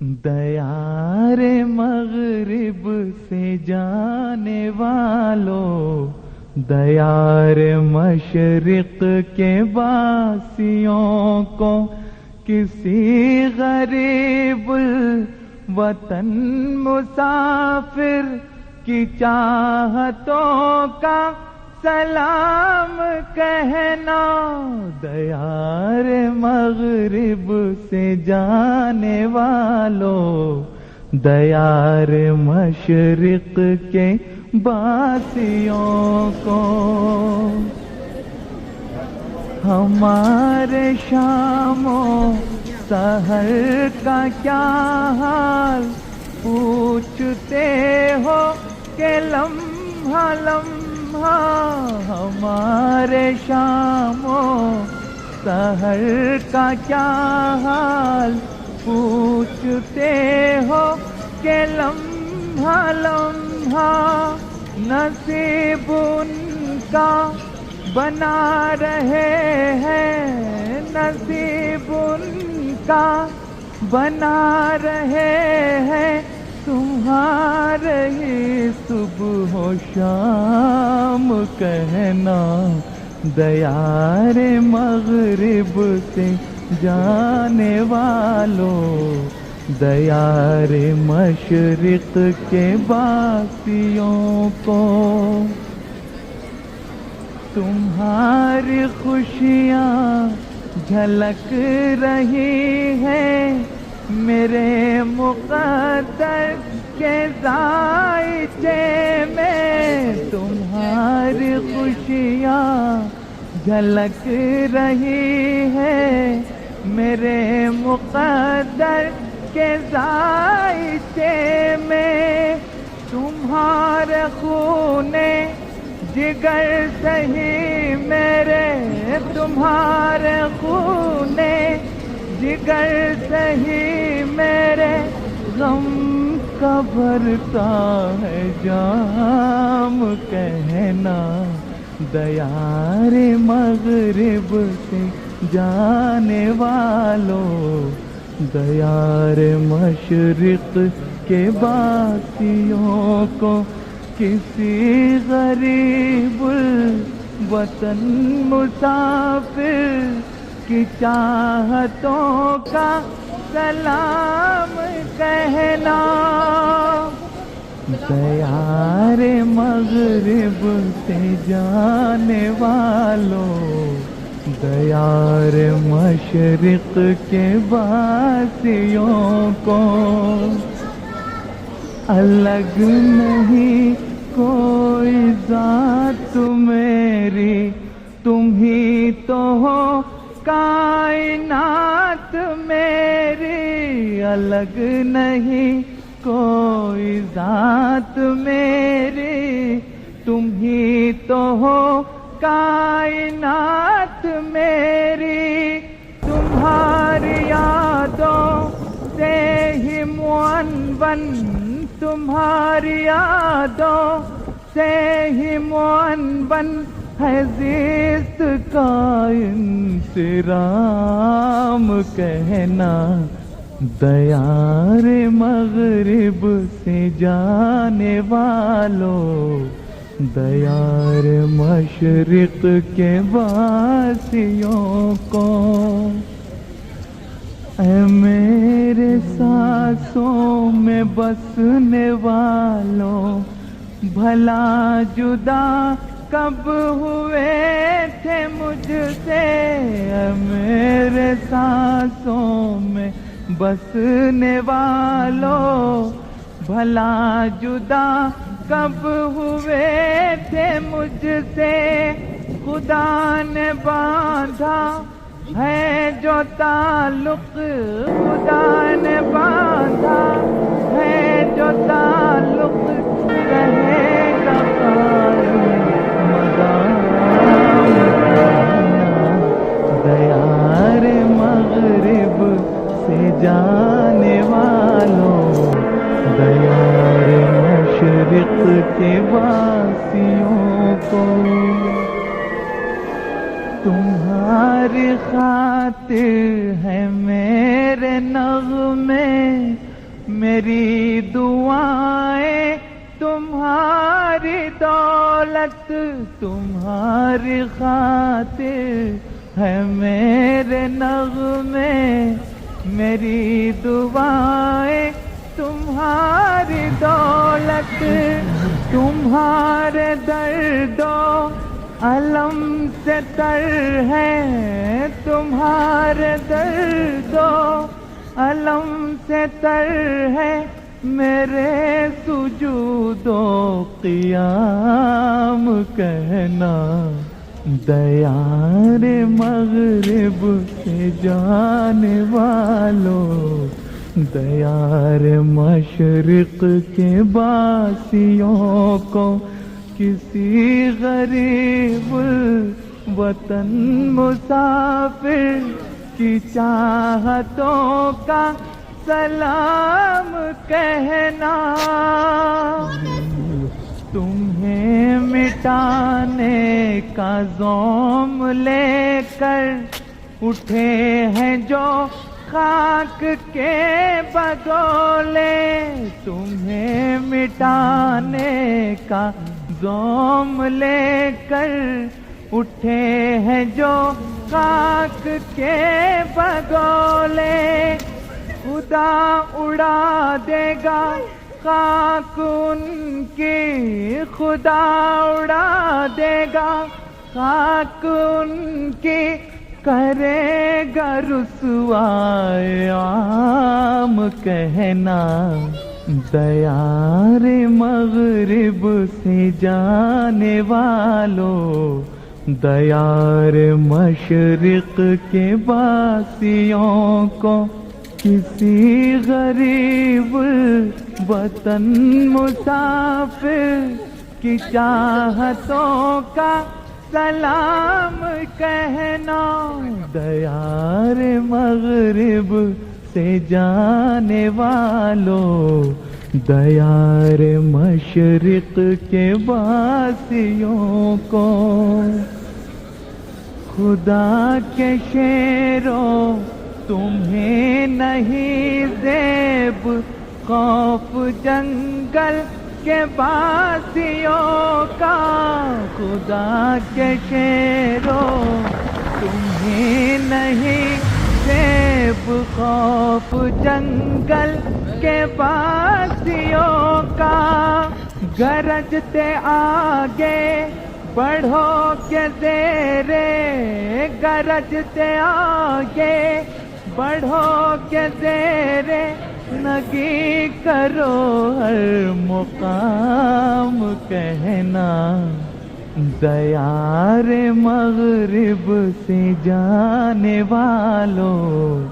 دیار مغرب سے جانے والوں، دیار مشرق کے واسیوں کو کسی غریب الوطن مسافر کی چاہتوں کا سلام کہنا۔ دیار مغرب سے جانے والوں، دیار مشرق کے باسیوں کو، ہمارے شام و سحر کا کیا حال پوچھتے ہو کہ لمحہ لمحہ، ہمارے شام و سحر کا کیا حال پوچھتے ہو کہ لمحہ لمحہ، نصیب ان کا بنا رہے ہیں، نصیب ان کا بنا رہے ہیں تمہارے ہی صبح و شام کہنا۔ دیار مغرب سے جانے والوں، دیار مشرق کے باسیوں کو، تمہاری خوشیاں جھلک رہی ہیں میرے مقدر کے ذائچے میں، تمہاری خوشیاں جھلک رہی ہے میرے مقدر کے ذائچے میں، تمہارے خون جگر سہی میرے، تمہارے خون جگر سہی میرے، غم کا بھرتا ہے جام کہنا۔ دیار مغرب سے جانے والوں، دیار مشرق کے باسیوں کو کسی غریب الوطن مسافر کی چاہتوں کا سلام کہنا۔ دیار مغرب سے جانے والوں، دیار مشرق کے باسیوں کو، الگ نہیں کوئی ذات میری، تم ہی تو ہو کائنات میری، الگ نہیں کوئی ذات میری، تم ہی تو ہو کائنات میری، تمہاری یادوں سے ہی معنون، تمہاری یادوں سے ہی معنون ہے زیست کا انصرام کہنا۔ دیار مغرب سے جانے والوں، دیار مشرق کے باسیوں کو، اے میرے سانسوں میں بسنے والوں، بھلا جدا کب ہوئے تھے مجھ سے، اے میرے سانسوں میں بسنے والوں، بھلا جدا کب ہوئے تھے مجھ سے، خدا نے باندھا ہے جو تعلق، خدا نے باندھا ہے جو تعلق، رہے گا قائم مدام کہنا۔ دیار مغرب سے جانے والوں، دیار مشرق کے واسیوں کو، تمہاری خاطر ہے میرے نغمے میری دعائیں تمہاری دولت تمہاری خاطر ہے میرے نغمے، میری دعائیں تمہاری دولت تمہارے درد و علم سے تر ہے، تمہارے درد و علم سے تر ہے، میرے سجود و قیام کہنا، دیار مغرب سے جانے والوں، دیار مشرق کے باسیوں کو، کسی غریب وطن مسافر کی چاہتوں کا سلام کہنا، تمہیں مٹانے کا زوم لے کر اٹھے ہیں جو خاک کے بگولے، تمہیں مٹانے کا زوم لے کر اٹھے ہیں جو خاک کے بگولے، خدا اڑا دے گا خاک ان کی، خدا اڑا دے گا خاک ان کی، کرے گا رسوائے عام کہنا، دیار مغرب سے جانے والوں، دیار مشرق کے باسیوں کو، کسی غریب وطن مسافر کی چاہتوں کا سلام کہنا، دیار مغرب سے جانے والوں، دیار مشرق کے باسیوں کو، خدا کے شیروں تمہیں نہیں زیب خوف جنگل کے باسیوں کا، خدا کے شیروں تمہیں نہیں زیب خوف جنگل کے باسیوں کا، گرجتے آگے بڑھو کے زیرے، گرجتے آگے بڑھو کے زیرے، نگی کرو ہر مقام کہنا، دیار مغرب سے جانے والوں،